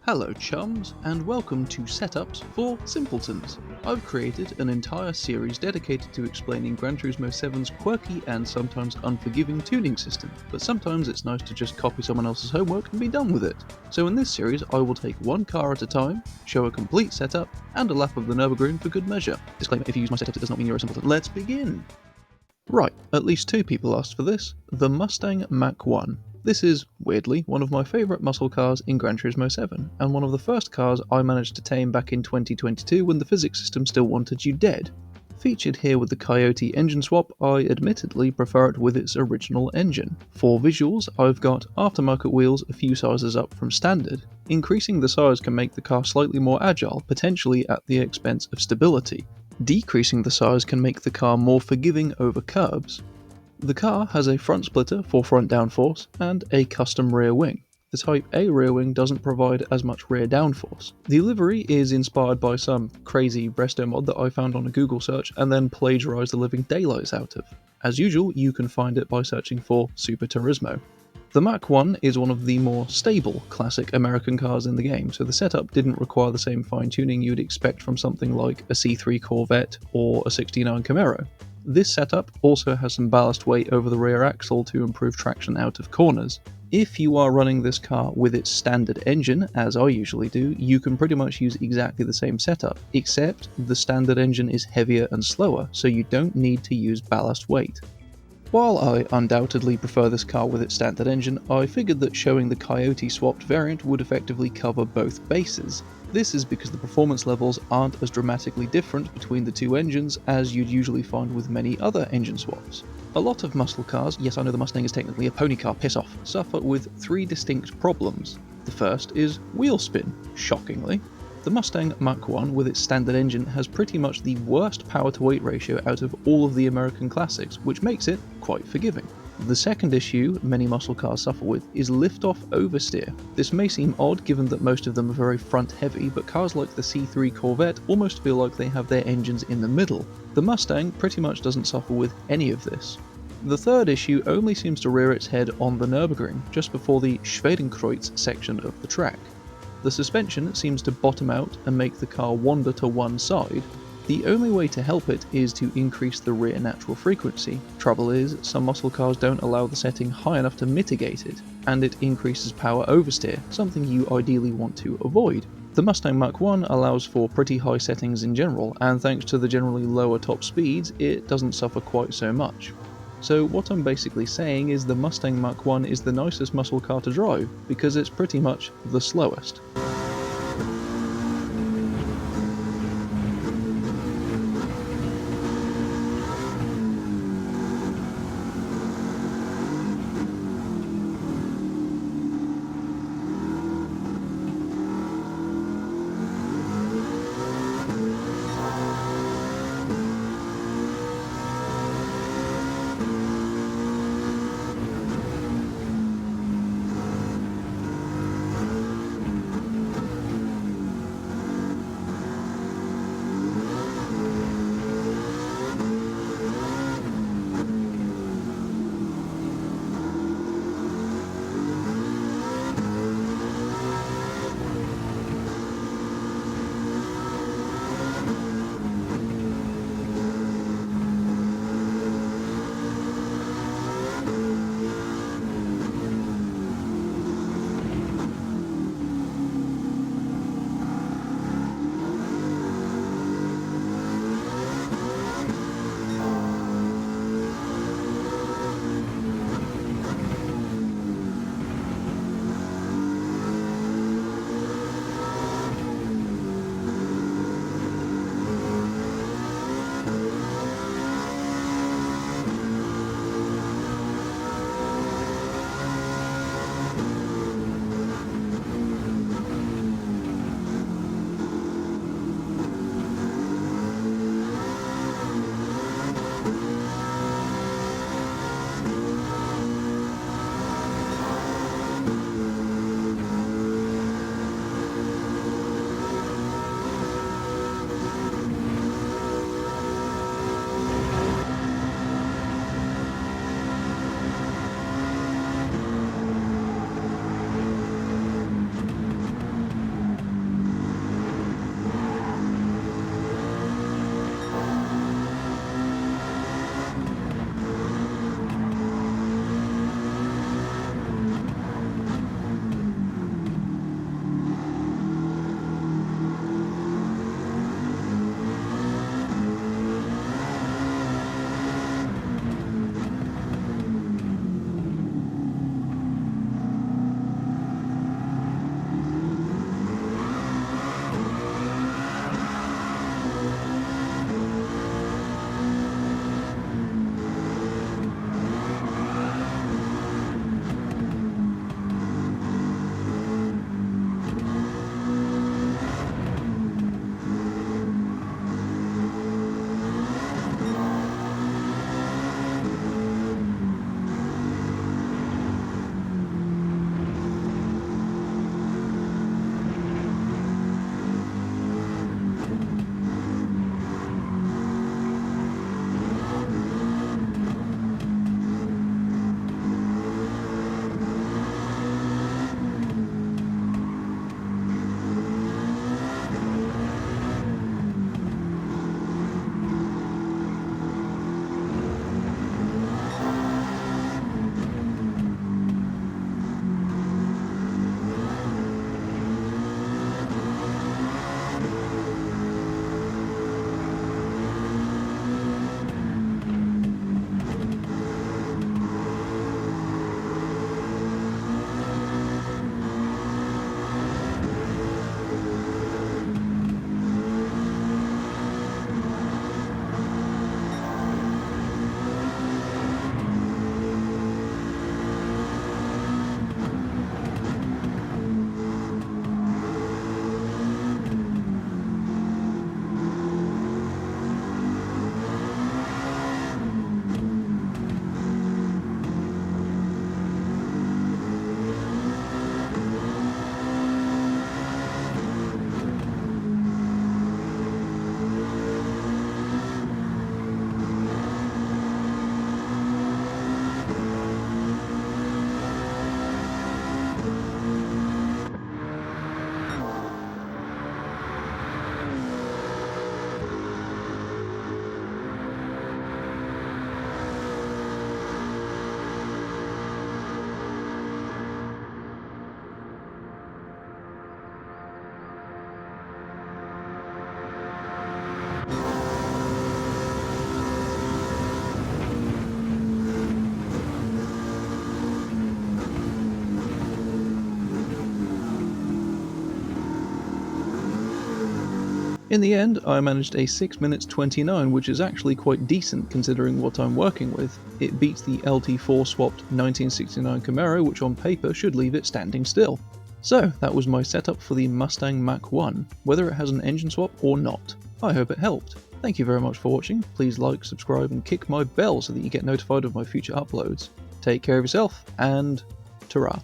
Hello chums, and welcome to Setups for Simpletons. I've created an entire series dedicated to explaining Gran Turismo 7's quirky and sometimes unforgiving tuning system, but sometimes it's nice to just copy someone else's homework and be done with it. So in this series I will take one car at a time, show a complete setup, and a lap of the Nürburgring for good measure. Disclaimer, if you use my setup it does not mean you're a simpleton. Let's begin! Right, at least two people asked for this. The Mustang Mach 1. This is, weirdly, one of my favourite muscle cars in Gran Turismo 7, and one of the first cars I managed to tame back in 2022 when the physics system still wanted you dead. Featured here with the Coyote engine swap, I admittedly prefer it with its original engine. For visuals, I've got aftermarket wheels a few sizes up from standard. Increasing the size can make the car slightly more agile, potentially at the expense of stability. Decreasing the size can make the car more forgiving over curbs. The car has a front splitter for front downforce and a custom rear wing. The Type A rear wing doesn't provide as much rear downforce. The livery is inspired by some crazy resto mod that I found on a Google search and then plagiarized the living daylights out of. As usual, you can find it by searching for Super Turismo. The Mach 1 is one of the more stable classic American cars in the game, so the setup didn't require the same fine-tuning you'd expect from something like a C3 Corvette or a 69 Camaro. This setup also has some ballast weight over the rear axle to improve traction out of corners. If you are running this car with its standard engine, as I usually do, you can pretty much use exactly the same setup, except the standard engine is heavier and slower, so you don't need to use ballast weight. While I undoubtedly prefer this car with its standard engine, I figured that showing the Coyote swapped variant would effectively cover both bases. This is because the performance levels aren't as dramatically different between the two engines as you'd usually find with many other engine swaps. A lot of muscle cars, yes I know the Mustang is technically a pony car, piss off, suffer with three distinct problems. The first is wheel spin, shockingly. The Mustang Mach 1 with its standard engine has pretty much the worst power to weight ratio out of all of the American classics, which makes it quite forgiving. The second issue many muscle cars suffer with is lift-off oversteer. This may seem odd given that most of them are very front heavy, but cars like the C3 Corvette almost feel like they have their engines in the middle. The Mustang pretty much doesn't suffer with any of this. The third issue only seems to rear its head on the Nürburgring, just before the Schwedenkreuz section of the track. The suspension seems to bottom out and make the car wander to one side. The only way to help it is to increase the rear natural frequency. Trouble is, some muscle cars don't allow the setting high enough to mitigate it, and it increases power oversteer, something you ideally want to avoid. The Mustang Mach 1 allows for pretty high settings in general, and thanks to the generally lower top speeds, it doesn't suffer quite so much. So what I'm basically saying is the Mustang Mach 1 is the nicest muscle car to drive, because it's pretty much the slowest. In the end, I managed a 6 minutes 29, which is actually quite decent considering what I'm working with. It beats the LT4 swapped 1969 Camaro, which on paper should leave it standing still. So, that was my setup for the Mustang Mach 1, whether it has an engine swap or not. I hope it helped. Thank you very much for watching. Please like, subscribe, and kick my bell so that you get notified of my future uploads. Take care of yourself, and ta-ra.